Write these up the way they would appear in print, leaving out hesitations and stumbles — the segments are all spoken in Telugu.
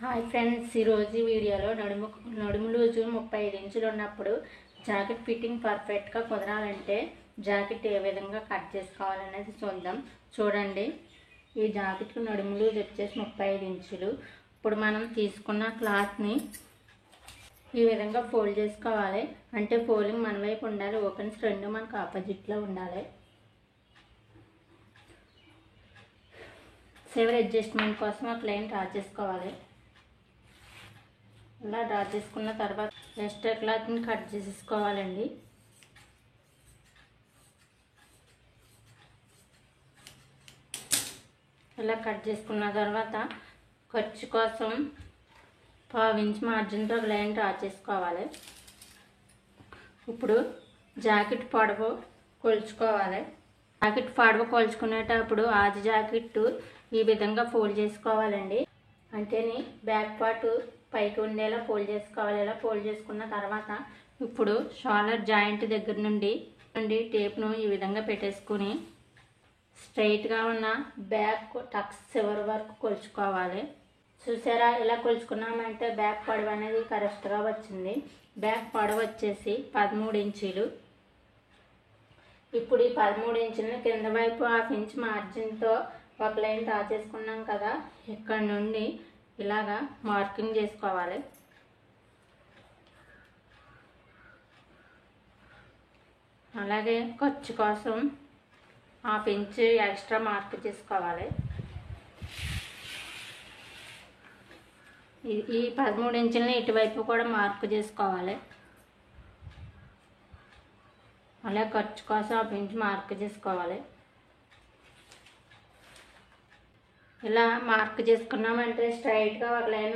హాయ్ ఫ్రెండ్స్, ఈరోజు వీడియోలో నడుము లూజు 35 ఇంచులు ఉన్నప్పుడు జాకెట్ ఫిట్టింగ్ పర్ఫెక్ట్గా కుదరాలంటే జాకెట్ ఏ విధంగా కట్ చేసుకోవాలనేది చూద్దాం. చూడండి, ఈ జాకెట్కు నడుము లూజు వచ్చేసి 35 ఇంచులు. ఇప్పుడు మనం తీసుకున్న క్లాత్ని ఈ విధంగా ఫోల్డ్ చేసుకోవాలి. అంటే ఫోల్డింగ్ మన వైపు ఉండాలి, ఓపెన్స్ రెండు మనకు ఆపోజిట్లో ఉండాలి. చివరి అడ్జస్ట్మెంట్ కోసం ఒక లైన్ డ్రా చేసుకోవాలి. ఇలా డ్రా చేసుకున్న తర్వాత ఎక్స్ట్రా క్లాత్ని కట్ చేసేసుకోవాలండి. ఇలా కట్ చేసుకున్న తర్వాత ఖర్చు కోసం 1/2 ఇంచ్ మార్జిన్తో ఒక లైన్ డ్రా చేసుకోవాలి. ఇప్పుడు జాకెట్ పొడవు కొలుచుకోవాలి. జాకెట్ పొడవు కొలుచుకునేటప్పుడు ఆది జాకెట్ ఈ విధంగా ఫోల్డ్ చేసుకోవాలండి. అంటేని బ్యాక్ పార్ట్ పైకి ఉండేలా ఫోల్డ్ చేసుకోవాలి. ఇలా ఫోల్డ్ చేసుకున్న తర్వాత ఇప్పుడు షోల్డర్ జాయింట్ దగ్గర నుండి టేప్ను ఈ విధంగా పెట్టేసుకుని స్ట్రైట్గా ఉన్న బ్యాక్ టక్స్ చివరి వరకు కొలుచుకోవాలి. చూసారా, ఇలా కొలుచుకున్నామంటే బ్యాక్ పొడవు అనేది కరెక్ట్గా వచ్చింది. బ్యాక్ పొడవు వచ్చేసి 13 ఇంచులు. ఇప్పుడు ఈ 13 ఇంచులను కింద వైపు 1/2 ఇంచ్ మార్జిన్తో ఒక లైన్ డ్రా చేసుకున్నాం కదా, ఇక్కడ నుండి ఇలాగా మార్కింగ్ చేసుకోవాలి. అలాగే ఖర్చు కోసం 1/2 ఇంచ్ ఎక్స్ట్రా మార్క్ చేసుకోవాలి. ఈ 13 ఇంచులని ఇటువైపు కూడా మార్క్ చేసుకోవాలి. అలా ఖర్చు కోసం 1/2 ఇంచ్ మార్క్ చేసుకోవాలి. ఇలా మార్క్ చేసుకున్నామంటే స్ట్రైట్గా ఒక లైన్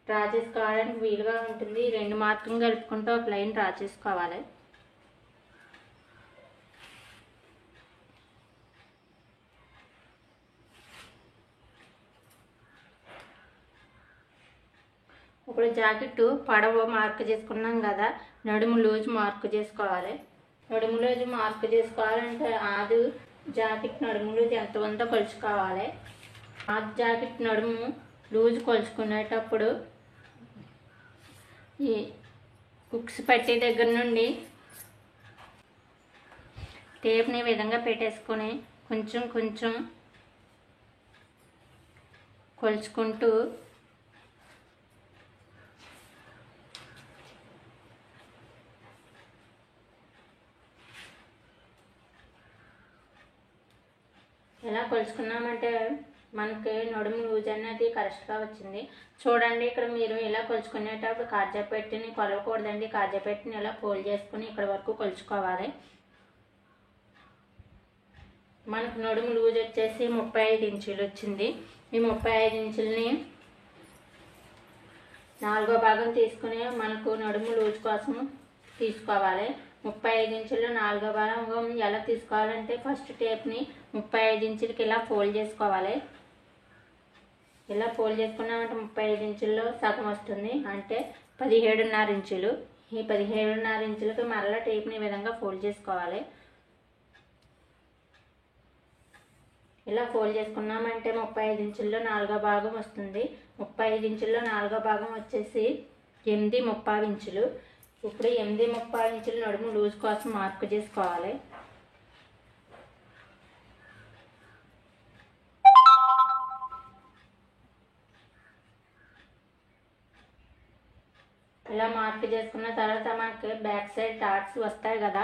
డ్రా చేసుకోవడానికి వీలుగా ఉంటుంది. రెండు మార్కింగ్ కలుపుకుంటూ ఒక లైన్ డ్రా చేసుకోవాలి. ఇప్పుడు జాకెట్ పొడవు మార్క్ చేసుకున్నాం కదా, నడుము లూజ్ మార్క్ చేసుకోవాలి. నడుము లూజ్ మార్క్ చేసుకోవాలంటే ఆది జాకెట్ నడుము లూజ్ ఎంత ఉందో కొలుచుకోవాలి. ఆ జాకెట్ నడుము లూజ్ కొలుచుకునేటప్పుడు ఈ హుక్స్ పట్టీ దగ్గర నుండి టేప్ని ఈ విధంగా పెట్టేసుకొని కొంచెం కొంచెం కొలుచుకుంటూ ఇలా కొలుచుకున్నామంటే మనకి నడుము లూజ్ అనేది కరెక్ట్గా వచ్చింది. చూడండి, ఇక్కడ మీరు ఇలా కొలుచుకునేటప్పుడు కాజా పెట్టిని కొలవకూడదండి. కాజా పెట్టిని ఇలా ఫోల్డ్ చేసుకుని ఇక్కడ వరకు కొలుచుకోవాలి. మనకు నడుము లూజ్ వచ్చేసి 35 ఇంచులు వచ్చింది. ఈ 35 ఇంచులని 4వ భాగం తీసుకుని మనకు నడుము లూజ్ కోసం తీసుకోవాలి. 35 ఇంచుల్లో 4వ భాగం ఎలా తీసుకోవాలంటే ఫస్ట్ టేప్ని 35 ఇంచులకి ఇలా ఫోల్డ్ చేసుకోవాలి. ఇలా ఫోల్డ్ చేసుకున్నామంటే 35 ఇంచుల్లో సగం వస్తుంది, అంటే 17.5 ఇంచులు. ఈ 17.5 ఇంచులకి మరలా టేప్ని ఈ విధంగా ఫోల్డ్ చేసుకోవాలి. ఇలా ఫోల్డ్ చేసుకున్నామంటే 35 ఇంచుల్లో 4వ భాగం వస్తుంది. 35 ఇంచుల్లో 4వ భాగం వచ్చేసి 8.75 ఇంచులు. ఇప్పుడు 8.75 ఇంచులు నడుము లూజ్ కోసం మార్క్ చేసుకోవాలి. ఇలా మార్క్ చేసుకున్న తర్వాత మనకి బ్యాక్ సైడ్ డాట్స్ వస్తాయి కదా,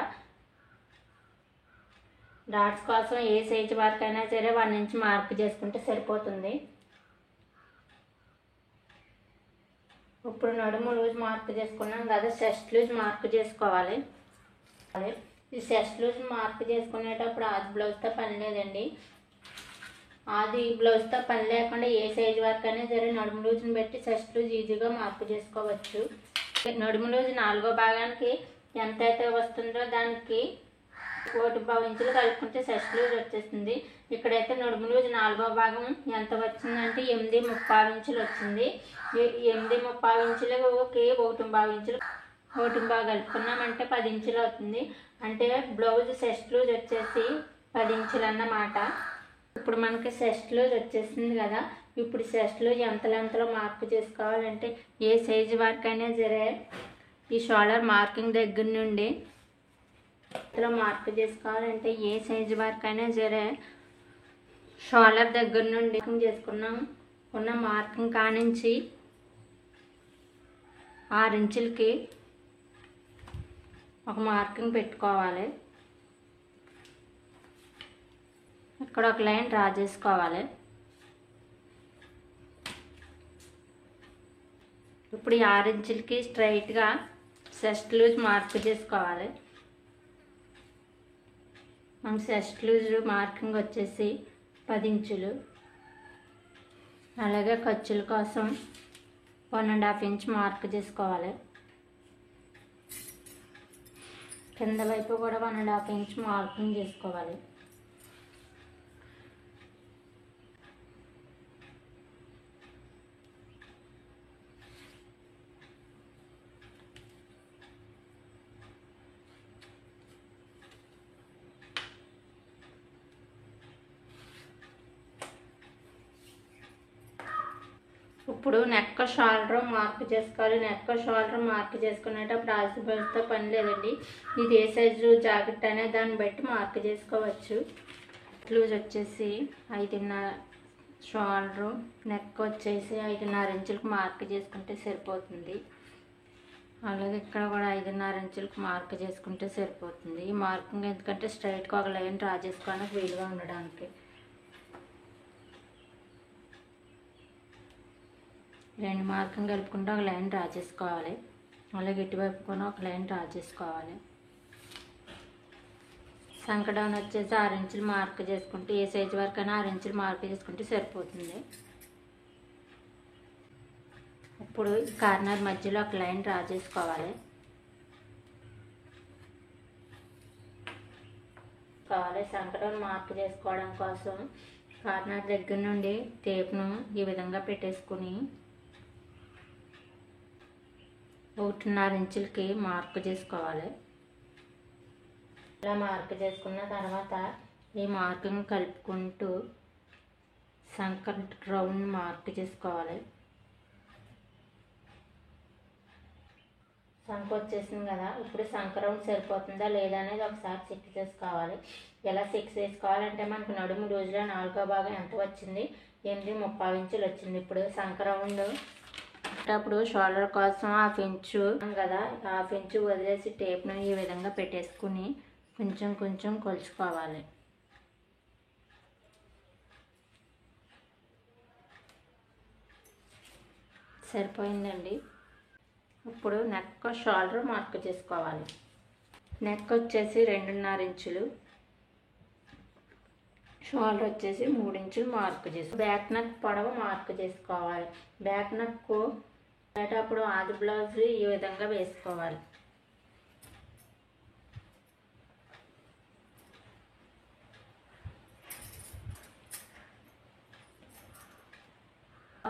డాట్స్ కోసం ఏ సైజు వరకు అయినా సరే 1 ఇంచ్ మార్క్ చేసుకుంటే సరిపోతుంది. ఇప్పుడు నడుము లూజ్ మార్క్ చేసుకున్నాం కదా, చెస్ట్ లూజ్ మార్క్ చేసుకోవాలి. ఈ చెస్ట్ లూజ్ మార్క్ చేసుకునేటప్పుడు ఆది బ్లౌజ్తో పని లేదండి. ఆది బ్లౌజ్తో పని లేకుండా ఏ సైజు వరకు అయినా సరే నడుము లూజ్ని బట్టి చెస్ట్ లూజ్ ఈజీగా మార్క్ చేసుకోవచ్చు. నడుము లూజ్ 4వ భాగానికి ఎంత అయితే వస్తుందో దానికి 1.25 ఇంచులు కలుపుకుంటే చెస్ట్ లూజ్ వచ్చేస్తుంది. ఇక్కడైతే నడుము లూజ్ 4వ భాగం ఎంత వచ్చిందంటే 8.35 ఇంచులు వచ్చింది. 8.35 ఇంచులకి 1.25 ఇంచులు 1.25 కలుపుకున్నామంటే 10 ఇంచులు అవుతుంది. అంటే బ్లౌజ్ చెస్ట్ లూజ్ వచ్చేసి 10 ఇంచులు అన్నమాట. ఇప్పుడు మనకి చెస్ట్ లూజ్ వచ్చేసింది కదా, ఇప్పుడు చెస్ట్లో ఎంతలో మార్క్ చేసుకోవాలంటే ఏ సైజు వరకైనా సరే ఈ షోల్డర్ మార్కింగ్ దగ్గర నుండి ఇంతలో మార్క్ చేసుకోవాలంటే ఏ సైజు వరకైనా సరే షోల్డర్ దగ్గర నుండి ఉన్న మార్కింగ్ కానించి 6 ఇంచులకి ఒక మార్కింగ్ పెట్టుకోవాలి. ఇక్కడ ఒక లైన్ డ్రా చేసుకోవాలి. ఇప్పుడు ఈ 6 ఇంచులకి స్ట్రైట్గా చెస్ట్ లూజ్ మార్క్ చేసుకోవాలి. మన చెస్ట్ లూజ్ మార్కింగ్ వచ్చేసి 10 ఇంచులు. అలాగే ఖర్చుల కోసం 1.5 ఇంచ్ మార్క్ చేసుకోవాలి. కింద వైపు కూడా 1.5 ఇంచ్ మార్కింగ్ చేసుకోవాలి. ఇప్పుడు నెక్ షోల్డర్ మార్క్ చేసుకోవాలి. నెక్ షోల్డర్ మార్క్ చేసుకునేటప్పుడు ఆల్సిబల్స్తో పని లేదండి. ఇది ఏ సైజు జాకెట్ అనే దాన్ని బట్టి మార్క్ చేసుకోవచ్చు. లూజ్ వచ్చేసి 5.5 షోల్డరు, నెక్ వచ్చేసి 5.5 ఇంచులకు మార్క్ చేసుకుంటే సరిపోతుంది. అలాగే ఇక్కడ కూడా 5.5 ఇంచులకు మార్క్ చేసుకుంటే సరిపోతుంది. ఈ మార్కింగ్ ఎందుకంటే స్ట్రైట్గా ఒక లైన్ డ్రా చేసుకోవడానికి వీలుగా ఉండడానికి. రెండు మార్కింగ్ కలుపుకుంటూ ఒక లైన్ డ్రా చేసుకోవాలి. అలాగే ఇటువైపు కూడా ఒక లైన్ డ్రా చేసుకోవాలి. సంక డౌన్ వచ్చేసి 6 ఇంచులు మార్క్ చేసుకుంటే ఏ సైజు వరకైనా 6 ఇంచులు మార్క్ చేసుకుంటే సరిపోతుంది. ఇప్పుడు కార్నర్ మధ్యలో ఒక లైన్ డ్రా చేసుకోవాలి. సంక డౌన్ మార్క్ చేసుకోవడం కోసం కార్నర్ దగ్గర నుండి టేప్ను ఈ విధంగా పెట్టేసుకుని 1.5 ఇంచులకి మార్క్ చేసుకోవాలి. ఇలా మార్క్ చేసుకున్న తర్వాత ఈ మార్కింగ్ కలుపుకుంటూ సంక రౌండ్ మార్క్ చేసుకోవాలి. సంక వచ్చేసింది కదా, ఇప్పుడు సంక రౌండ్ సరిపోతుందా లేదా అనేది ఒకసారి చెక్ చేసుకోవాలి. ఎలా చెక్ చేసుకోవాలంటే మనకు నడుము రోజులో 4వ భాగం ఎంత వచ్చింది, 8.35 ఇంచులు వచ్చింది. ఇప్పుడు సంక రౌండ్ అప్పుడు షోల్డర్ కోసం 1/2 ఇంచు కదా, 1/2 ఇంచు వదిలేసి టేప్ను ఈ విధంగా పెట్టేసుకుని కొంచెం కొలుచుకోవాలి. సరిపోయిందండి. ఇప్పుడు నెక్ షోల్డర్ మార్క్ చేసుకోవాలి. నెక్ వచ్చేసి 2.5 ఇంచులు, షోల్డర్ వచ్చేసి 3 ఇంచులు మార్క్ చేసుకోవాలి. బ్యాక్ నెక్ పొడవు మార్క్ చేసుకోవాలి. బ్యాక్ నెక్ అప్పుడు ఆది బ్లౌజ్ ఈ విధంగా వేసుకోవాలి.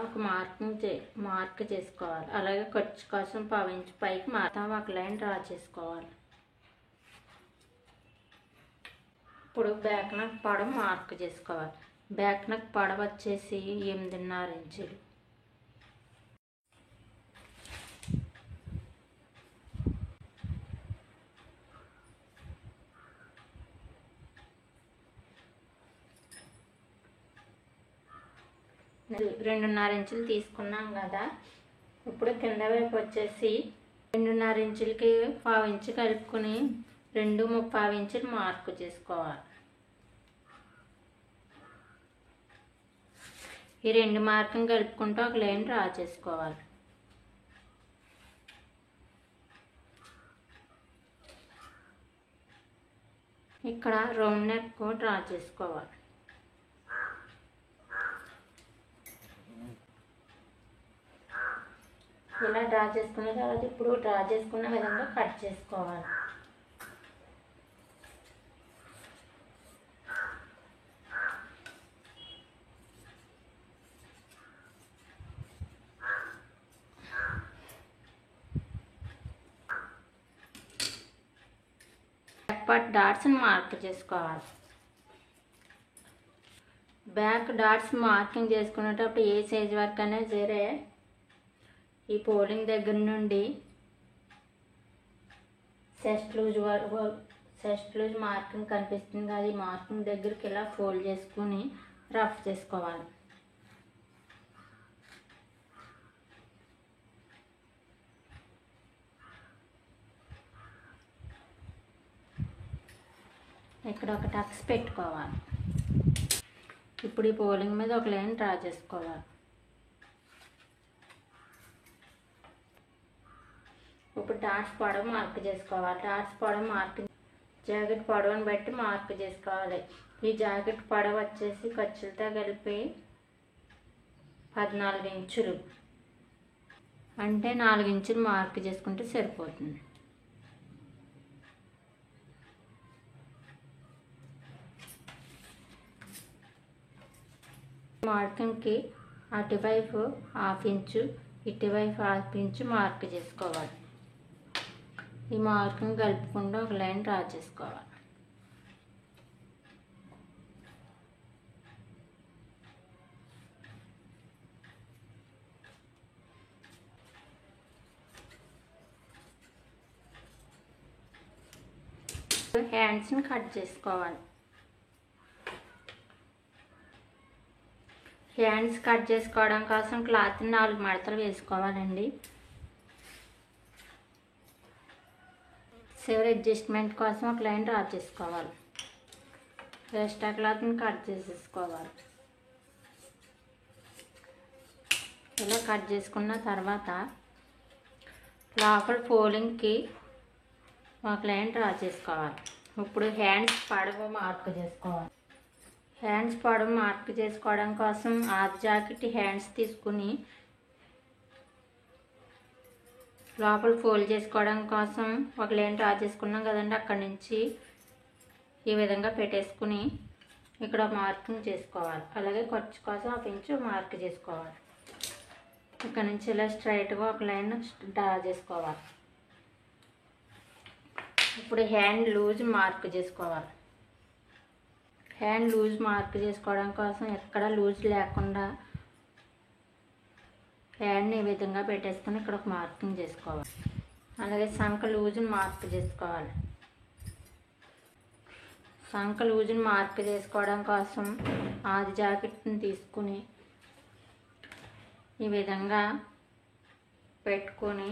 ఒక మార్క్ చేసుకోవాలి. అలాగే ఖర్చు కోసం 1/2 ఇంచు పైకి మాత్రం ఒక లైన్ డ్రా చేసుకోవాలి. ఇప్పుడు బ్యాక్ నెక్ పొడవు మార్క్ చేసుకోవాలి. బ్యాక్ నెక్ పొడవు వచ్చేసి 8.5 ఇంచులు. రెండున్నర ఇంచులు తీసుకున్నాం కదా, ఇప్పుడు కింద వైపు వచ్చేసి 2.5 ఇంచులకి 1/2 ఇంచు కలుపుకొని 2.35 ఇంచులు మార్క్ చేసుకోవాలి. ఈ 2 మార్కింగ్ కలుపుకుంటూ ఒక లైన్ డ్రా చేసుకోవాలి. ఇక్కడ రౌండ్ నెక్ డ్రా చేసుకోవాలి. ఇలా డ్రా చేసుకున్న తర్వాత ఇప్పుడు డ్రా చేసుకున్న విధంగా కట్ చేసుకోవాలి. బ్యాక్ పార్ట్ డాట్స్ని మార్క్ చేసుకోవాలి. బ్యాక్ డాట్స్ మార్కింగ్ చేసుకునేటప్పుడు ఏ సైజ్ వరకు అనేది సరే ఈ ఫోల్డింగ్ దగ్గర నుండి చెస్ట్ లూజ్ మార్కింగ్ కనిపిస్తుంది కదా, ఈ మార్కింగ్ దగ్గరికి ఇలా ఫోల్డ్ చేసుకుని రఫ్ చేసుకోవాలి. ఇక్కడ ఒక టక్స్ పెట్టుకోవాలి. ఇప్పుడు ఈ ఫోల్డింగ్ మీద ఒక లైన్ డ్రా చేసుకోవాలి. ఇప్పుడు డాట్స్ పొడవు మార్క్ చేసుకోవాలి. డాట్స్ పొడవు మార్కింగ్ జాకెట్ పొడవుని బట్టి మార్క్ చేసుకోవాలి. ఈ జాకెట్ పొడవు వచ్చేసి ఖర్చులతో కలిపి 14 ఇంచులు, అంటే 4 ఇంచులు మార్క్ చేసుకుంటే సరిపోతుంది. మార్కింగ్కి అటువైపు 1/2 ఇంచు, ఇటువైపు 1/2 ఇంచు మార్క్ చేసుకోవాలి. ఈ మార్కింగ్ కలుపుకుండా ఒక లైన్ డ్రా చేసుకోవాలి. హ్యాండ్స్ని కట్ చేసుకోవాలి. హ్యాండ్స్ కట్ చేసుకోవడం కోసం క్లాత్ని 4 మడతలు వేసుకోవాలండి. చివరి అడ్జస్ట్మెంట్ కోసం ఒక లైన్ డ్రా చేసుకోవాలి. ఎక్స్ట్రా క్లాత్ని కట్ చేసేసుకోవాలి. ఇలా కట్ చేసుకున్న తర్వాత లోపల ఫోల్డింగ్కి ఒక లైన్ డ్రా చేసుకోవాలి. ఇప్పుడు హ్యాండ్స్ పొడవు మార్క్ చేసుకోవాలి. హ్యాండ్స్ పొడవు మార్క్ చేసుకోవడం కోసం హాఫ్ జాకెట్ హ్యాండ్స్ తీసుకుని లోపల ఫోల్డ్ చేసుకోవడం కోసం ఒక లైన్ డ్రా చేసుకున్నాం కదండి, అక్కడి నుంచి ఈ విధంగా పెట్టేసుకుని ఇక్కడ మార్కింగ్ చేసుకోవాలి. అలాగే ఖర్చు కోసం 1 ఇంచు మార్క్ చేసుకోవాలి. ఇక్కడ నుంచి ఇలా స్ట్రైట్గా ఒక లైన్ డ్రా చేసుకోవాలి. ఇప్పుడు హ్యాండ్ లూజ్ మార్క్ చేసుకోవాలి. హ్యాండ్ లూజ్ మార్క్ చేసుకోవడం కోసం ఎక్కడ లూజ్ లేకుండా హ్యాండ్ని ఈ విధంగా పెట్టేసుకుని ఇక్కడ ఒక మార్కింగ్ చేసుకోవాలి. అలాగే సంక లూజ్ని మార్క్ చేసుకోవాలి. సంక లూజ్ని మార్క్ చేసుకోవడం కోసం ఆది జాకెట్ని తీసుకుని ఈ విధంగా పెట్టుకొని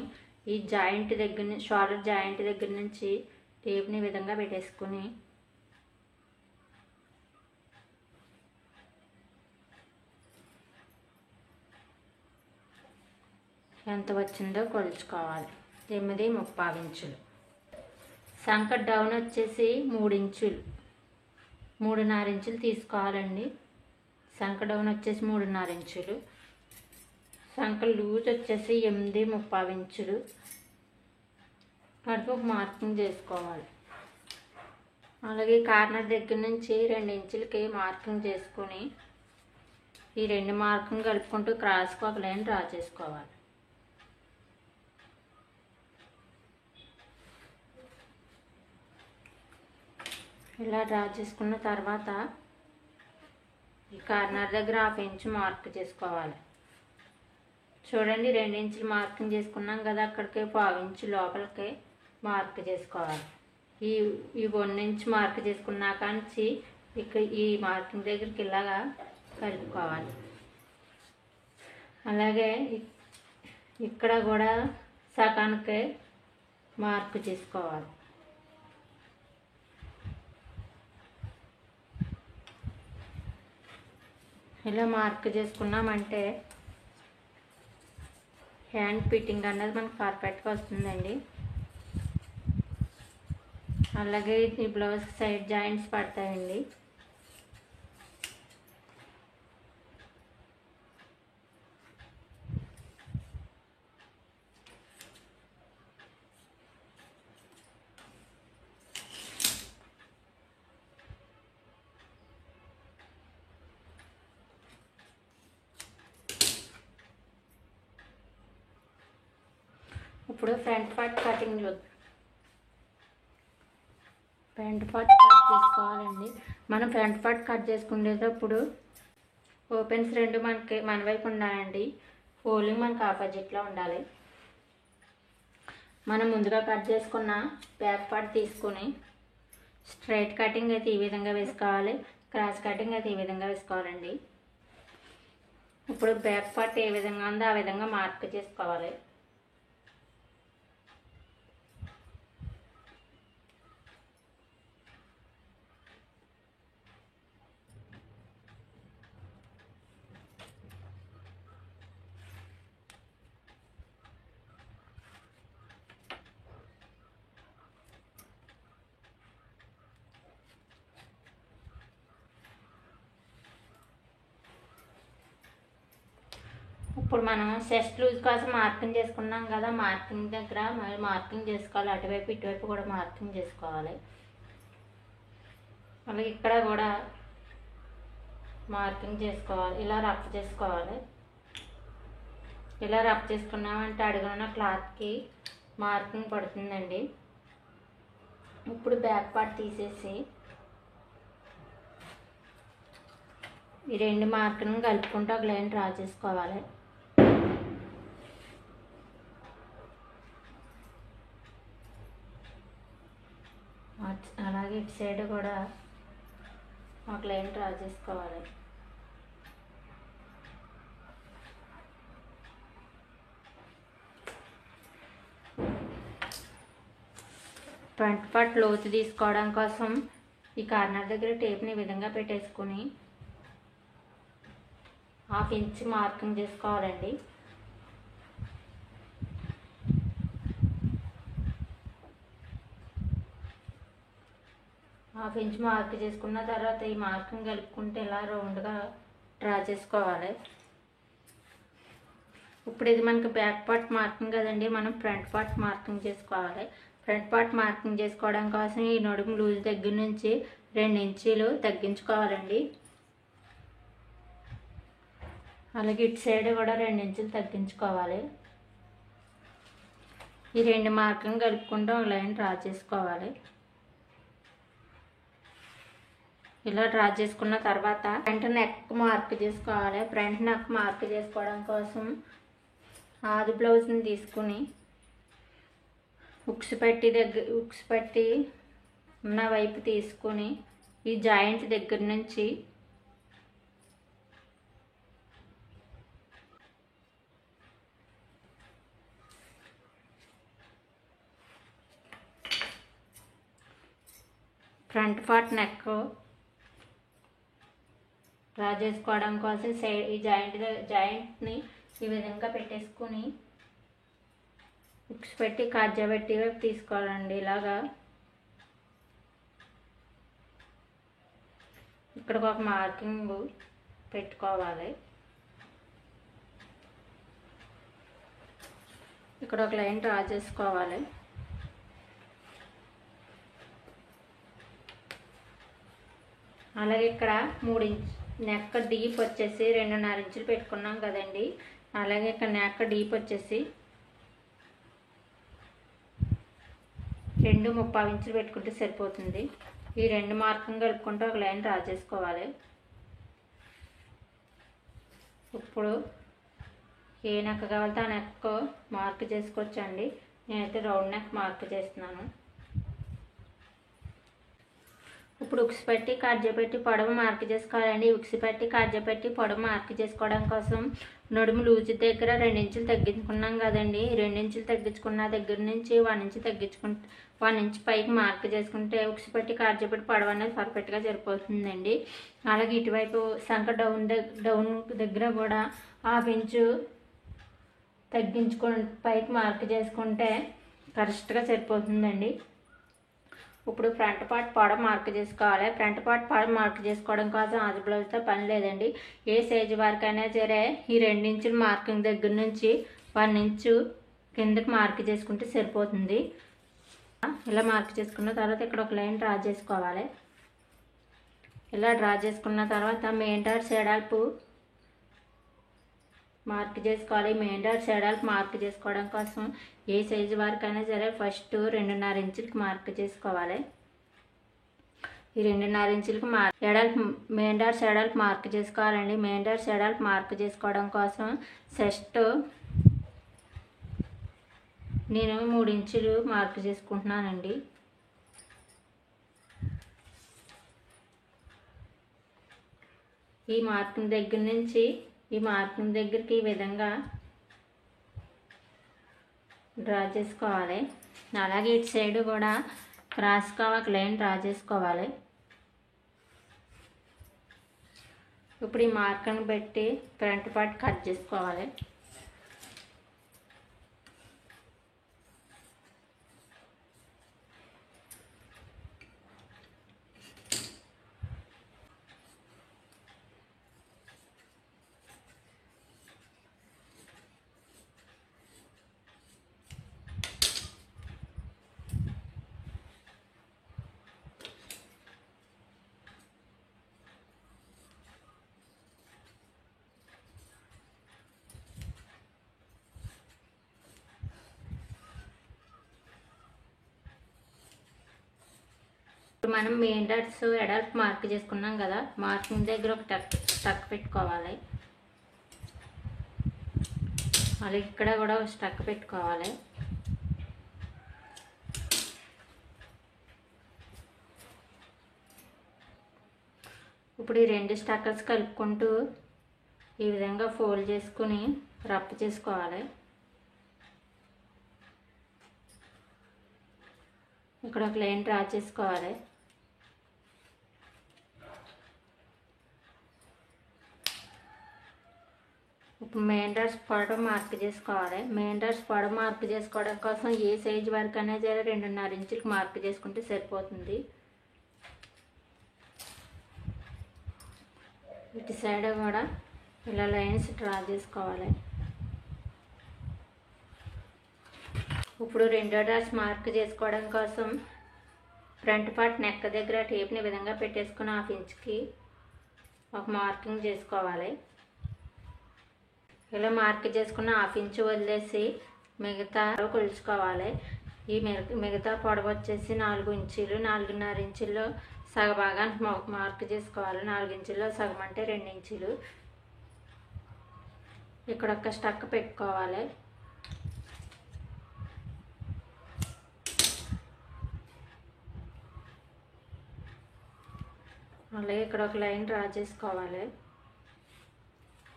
ఈ జాయింట్ దగ్గర నుంచి షోల్డర్ జాయింట్ దగ్గర నుంచి టేప్ని ఈ విధంగా పెట్టేసుకుని ఎంత వచ్చిందో కొలుచుకోవాలి. 9.75 ఇంచులు. సంక డౌన్ వచ్చేసి 3 ఇంచులు, 3.5 ఇంచులు తీసుకోవాలండి. సంక డౌన్ వచ్చేసి 3.5 ఇంచులు. సంక లూజ్ వచ్చేసి 8.25 ఇంచులు. అటు మార్కింగ్ చేసుకోవాలి. అలాగే కార్నర్ దగ్గర నుంచి 2 ఇంచులకి మార్కింగ్ చేసుకొని ఈ 2 మార్కింగ్ కలుపుకుంటూ క్రాస్కి ఒక లైన్ డ్రా చేసుకోవాలి. ఇలా డ్రా చేసుకున్న తర్వాత ఈ కార్నర్ దగ్గర 1/2 ఇంచు మార్క్ చేసుకోవాలి. చూడండి, 2 ఇంచులు మార్కింగ్ చేసుకున్నాం కదా, అక్కడికి 1/2 ఇంచు లోపలికి మార్క్ చేసుకోవాలి. ఈ 1 ఇంచు మార్క్ చేసుకున్నాక నుంచి ఇక్కడ ఈ మార్కింగ్ దగ్గరికి ఇలాగా కలుపుకోవాలి. అలాగే ఇక్కడ కూడా సగానికి మార్క్ చేసుకోవాలి. ఇలా మార్క్ చేసుకున్నామంటే హ్యాండ్ ఫిట్టింగ్ అన్నది మనకు పర్ఫెక్ట్గా వస్తుందండి. అలాగే ఈ బ్లౌజ్ సైడ్ జాయింట్స్ పడతాయండి. ఇప్పుడు ఫ్రంట్ పార్ట్ కటింగ్ చూద్దాం. ఫ్రంట్ పార్ట్ కట్ చేసుకోవాలండి. మనం ఫ్రంట్ పార్ట్ కట్ చేసుకునేటప్పుడు ఓపెన్స్ రెండు మన వైపు ఉండాలండి, ఫోల్డింగ్ మనకి ఆపోజిట్లో ఉండాలి. మనం ముందుగా కట్ చేసుకున్న బ్యాక్ పార్ట్ తీసుకుని స్ట్రైట్ కటింగ్ అయితే ఈ విధంగా వేసుకోవాలి, క్రాస్ కటింగ్ అయితే ఈ విధంగా వేసుకోవాలండి. ఇప్పుడు బ్యాక్ పార్ట్ ఏ విధంగా ఉందో ఆ విధంగా మార్క్ చేసుకోవాలి. ఇప్పుడు మనం చెస్ట్ లూజ్ కోసం మార్కింగ్ చేసుకున్నాం కదా, మార్కింగ్ దగ్గర మరి మార్కింగ్ చేసుకోవాలి. అటువైపు ఇటువైపు కూడా మార్కింగ్ చేసుకోవాలి. అలాగే ఇక్కడ కూడా మార్కింగ్ చేసుకోవాలి. ఇలా రఫ్ చేసుకోవాలి. ఇలా రఫ్ చేసుకున్నామంటే అడుగున క్లాత్కి మార్కింగ్ పడుతుందండి. ఇప్పుడు బ్యాక్ పార్ట్ తీసేసి ఈ రెండు మార్కులను కలుపుకుంటూ ఒక లైన్ డ్రా చేసుకోవాలి. అలాగే ఇటు సైడ్ కూడా ఒక లైన్ డ్రా చేసుకోవాలి. ఫ్రంట్ పార్ట్ లోతు తీసుకోవడం కోసం ఈ కార్నర్ దగ్గర టేప్ని ఈ విధంగా పెట్టేసుకుని 1/2 ఇంచ్ మార్కింగ్ చేసుకోవాలండి. హాఫ్ ఇంచ్ మార్క్ చేసుకున్న తర్వాత ఈ మార్కింగ్ కలుపుకుంటే ఇలా రౌండ్గా డ్రా చేసుకోవాలి. ఇప్పుడు ఇది మనకి బ్యాక్ పార్ట్ మార్కింగ్ కదండి, మనం ఫ్రంట్ పార్ట్ మార్కింగ్ చేసుకోవాలి. ఫ్రంట్ పార్ట్ మార్కింగ్ చేసుకోవడం కోసం ఈ నడుము లూజ్ దగ్గర నుంచి 2 ఇంచీలు తగ్గించుకోవాలండి. అలాగే ఇటు సైడ్ కూడా 2 ఇంచులు తగ్గించుకోవాలి. ఈ రెండు మార్కింగ్ కలుపుకుంటూ ఒక లైన్ డ్రా చేసుకోవాలి. ఇలా డ్రా చేసుకున్న తర్వాత ఫ్రంట్ నెక్ మార్క్ చేసుకోవాలి. ఫ్రంట్ నెక్ మార్క్ చేసుకోవడం కోసం ఆది బ్లౌజ్ని తీసుకుని ఉక్స్ పట్టి ఉన్న వైపు తీసుకుని ఈ జాయింట్ దగ్గర నుంచి ఫ్రంట్ పార్ట్ నెక్ డ్రా చేసుకోవడం కోసం సైడ్ ఈ జాయింట్ని ఈ విధంగా పెట్టేసుకుని హుక్స్ పెట్టి కాజా పెట్టి వైపు తీసుకోవాలండి. ఇలాగా ఇక్కడ ఒక మార్కింగ్ పెట్టుకోవాలి. ఇక్కడ ఒక లైన్ డ్రా చేసుకోవాలి. అలాగే ఇక్కడ 3 ఇంచ్ నెక్ డీప్ వచ్చేసి 2.5 ఇంచులు పెట్టుకున్నాం కదండి. అలాగే ఇక్కడ నెక్ డీప్ వచ్చేసి 2.75 ఇంచులు పెట్టుకుంటే సరిపోతుంది. ఈ రెండు మార్కింగ్ కలుపుకుంటూ ఒక లైన్ డ్రా చేసుకోవాలి. ఇప్పుడు ఏ నెక్ కావాలంటే ఆ నెక్ మార్క్ చేసుకోవచ్చండి. నేనైతే రౌండ్ నెక్ మార్క్ చేస్తున్నాను. ఇప్పుడు ఉక్స్ పెట్టి కాజా పెట్టి పొడవు మార్క్ చేసుకోవాలండి. ఉక్స్ పెట్టి కాజా పెట్టి పొడవు మార్క్ చేసుకోవడం కోసం నడుము లూజు దగ్గర 2 ఇంచులు తగ్గించుకున్నాం కదండి. 2 ఇంచులు తగ్గించుకున్న దగ్గర నుంచి 1 ఇంచ్ 1 ఇంచ్ పైకి మార్క్ చేసుకుంటే ఉక్స్ పెట్టి కాజా పెట్టి పొడవు అనేది పర్ఫెక్ట్గా సరిపోతుందండి. అలాగే ఇటువైపు సంక డౌన్ దగ్గర కూడా 1/2 ఇంచు తగ్గించుకొని పైకి మార్క్ చేసుకుంటే కరెక్ట్గా సరిపోతుందండి. ఇప్పుడు ఫ్రంట్ పార్ట్ పొడవు మార్క్ చేసుకోవాలి. ఫ్రంట్ పార్ట్ పొడవు మార్క్ చేసుకోవడం కోసం ఆది బ్లౌజ్తో పని లేదండి. ఏ సైజు వరకైనా సరే ఈ 2 ఇంచుల మార్కింగ్ దగ్గర నుంచి 1 ఇంచు కిందకి మార్క్ చేసుకుంటే సరిపోతుంది. ఇలా మార్క్ చేసుకున్న తర్వాత ఇక్కడ ఒక లైన్ డ్రా చేసుకోవాలి. ఇలా డ్రా చేసుకున్న తర్వాత మెయిన్ డాట్ సైడాల్పు మార్క్ చేసుకోవాలి. మెయిన్ డాట్ సైడాల్పు మార్క్ చేసుకోవడం కోసం ఏ సైజు వరకైనా సరే ఫస్ట్ 2.5 ఇంచులకి మార్క్ చేసుకోవాలి. ఈ 2.5 ఇంచులకి మెయిన్ డాట్స్ ఎడల్పు మార్క్ చేసుకోవాలండి. మెయిన్ డాట్స్ ఎడల్పు మార్క్ చేసుకోవడం కోసం చెస్ట్ నేను 3 ఇంచులు మార్క్ చేసుకుంటున్నానండి. ఈ మార్కింగ్ దగ్గర నుంచి ఈ మార్కింగ్ దగ్గరికి ఈ విధంగా డ్రా చేసుకోవాలి. అలాగే ఇటు సైడ్ కూడా క్రాస్గా ఒక లైన్ డ్రా చేసుకోవాలి. ఇప్పుడు ఈ మార్కర్ని పెట్టి ఫ్రంట్ పార్ట్ కట్ చేసుకోవాలి. మనం మెయిన్ డాట్స్ ఎడల్పు మార్క్ చేసుకున్నాం కదా, మార్కింగ్ దగ్గర ఒక స్టక్ పెట్టుకోవాలి. అలాగే ఇక్కడ కూడా ఒక స్టక్ పెట్టుకోవాలి. ఇప్పుడు ఈ 2 స్టక్కర్స్ కలుపుకుంటూ ఈ విధంగా ఫోల్డ్ చేసుకుని రఫ్ చేసుకోవాలి. ఇక్కడ ఒక లైన్ డ్రా చేసుకోవాలి. ఇప్పుడు మెయిన్ డాట్స్ పొడవు మార్క్ చేసుకోవాలి. మెయిన్ డాట్స్ పొడవు మార్క్ చేసుకోవడం కోసం ఏ సైజ్ వరకు అనేది 2.5 ఇంచులకు మార్క్ చేసుకుంటే సరిపోతుంది. ఇటు సైడ్ కూడా ఇలా లైన్స్ డ్రా చేసుకోవాలి. ఇప్పుడు 2 డాట్స్ మార్క్ చేసుకోవడం కోసం ఫ్రంట్ పార్ట్ నెక్ దగ్గర టేప్ని విధంగా పెట్టేసుకుని 1/2 ఇంచుకి ఒక మార్కింగ్ చేసుకోవాలి. ఇలా మార్క్ చేసుకున్న 1/2 ఇంచు వదిలేసి మిగతా కొలుచుకోవాలి. ఈ మిగతా పొడవు వచ్చేసి 4 ఇంచులు. 4.5 ఇంచుల్లో సగభాగానికి మార్క్ చేసుకోవాలి. 4 ఇంచుల్లో సగం అంటే 2 ఇంచులు. ఇక్కడ ఒక స్టక్ పెట్టుకోవాలి. అలాగే ఇక్కడ ఒక లైన్ డ్రా చేసుకోవాలి.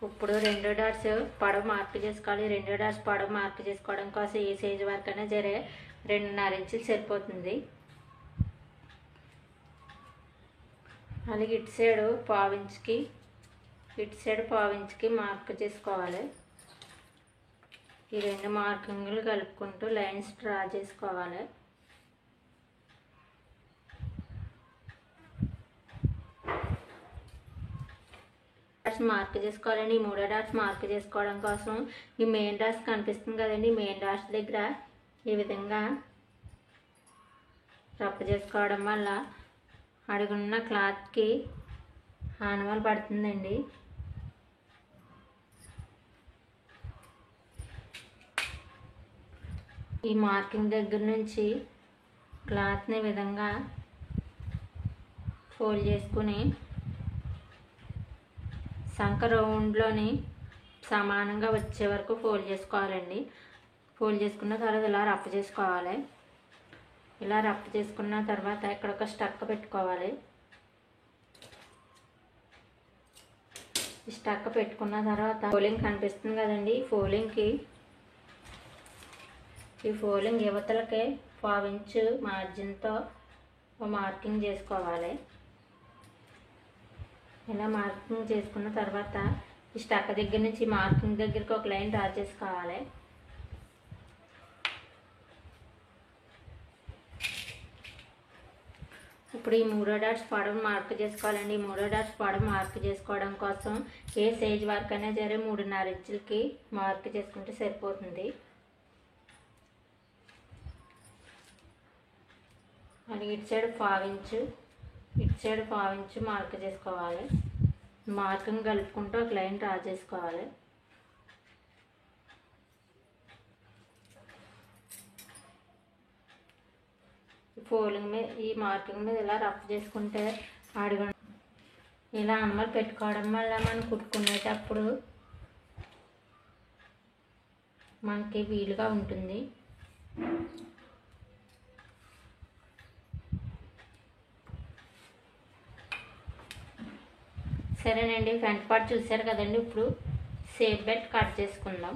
ఇప్పుడు 2 డాట్స్ పొడవు మార్క్ చేసుకోవాలి. 2 డాట్స్ పొడవు మార్క్ చేసుకోవడం కోసం ఏ సైజు వరకైనా 2.5 ఇంచులు సరిపోతుంది. అలాగే ఇటు సైడ్ 1/2 ఇంచుకి మార్క్ చేసుకోవాలి. ఈ 2 మార్కింగ్లు కలుపుకుంటూ లైన్స్ డ్రా చేసుకోవాలి. మార్క్ చేసుకోవాలండి. ఈ 3 డాట్స్ మార్క్ చేసుకోవడం కోసం ఈ మెయిన్ డాట్స్ కనిపిస్తుంది కదండి, మెయిన్ డాట్స్ దగ్గర ఈ విధంగా రఫ్ చేసుకోవడం వల్ల అడుగున్న క్లాత్కి ఆనవాలు పడుతుందండి. ఈ మార్కింగ్ దగ్గర నుంచి క్లాత్ని విధంగా ఫోల్డ్ చేసుకుని సంక రౌండ్లోని సమానంగా వచ్చే వరకు ఫోల్డ్ చేసుకోవాలండి. ఫోల్డ్ చేసుకున్న తర్వాత ఇలా రఫ్ చేసుకోవాలి. ఇలా రఫ్ చేసుకున్న తర్వాత ఇక్కడ ఒక స్టక్ పెట్టుకోవాలి. ఈ స్టక్ పెట్టుకున్న తర్వాత ఫోల్డింగ్ కనిపిస్తుంది కదండి, ఈ ఫోల్డింగ్ యువతలకే 1/2 ఇంచు మార్జిన్తో మార్కింగ్ చేసుకోవాలి. ఇలా మార్కింగ్ చేసుకున్న తర్వాత ఈ స్టక్ దగ్గర నుంచి మార్కింగ్ దగ్గరికి ఒక లైన్ డ్రా చేసుకోవాలి. ఇప్పుడు ఈ 3 డాట్స్ పొడవు మార్క్ చేసుకోవాలండి. ఈ 3 డాట్స్ పొడవు మార్క్ చేసుకోవడం కోసం ఏ సైజ్ వరకు అయినా 3.5 ఇంచులకి మార్క్ చేసుకుంటే సరిపోతుంది. అలాగే ఇటు సైడ్ 1/2 ఇంచు మార్క్ చేసుకోవాలి. మార్కింగ్ కలుపుకుంటూ ఒక లైన్ డ్రా చేసుకోవాలి. ఫోల్డింగ్ మీద ఈ మార్కింగ్ మీద ఇలా రఫ్ చేసుకుంటే అడుగు ఇలా అమ్మలు పెట్టుకోవడం వల్ల మనం కుట్టుకునేటప్పుడు మనకి వీలుగా ఉంటుంది. సరేనండి, ఫ్రంట్ పార్ట్ చూసారు కదండి. ఇప్పుడు షేప్ బెల్ట్ కట్ చేసుకుందాం.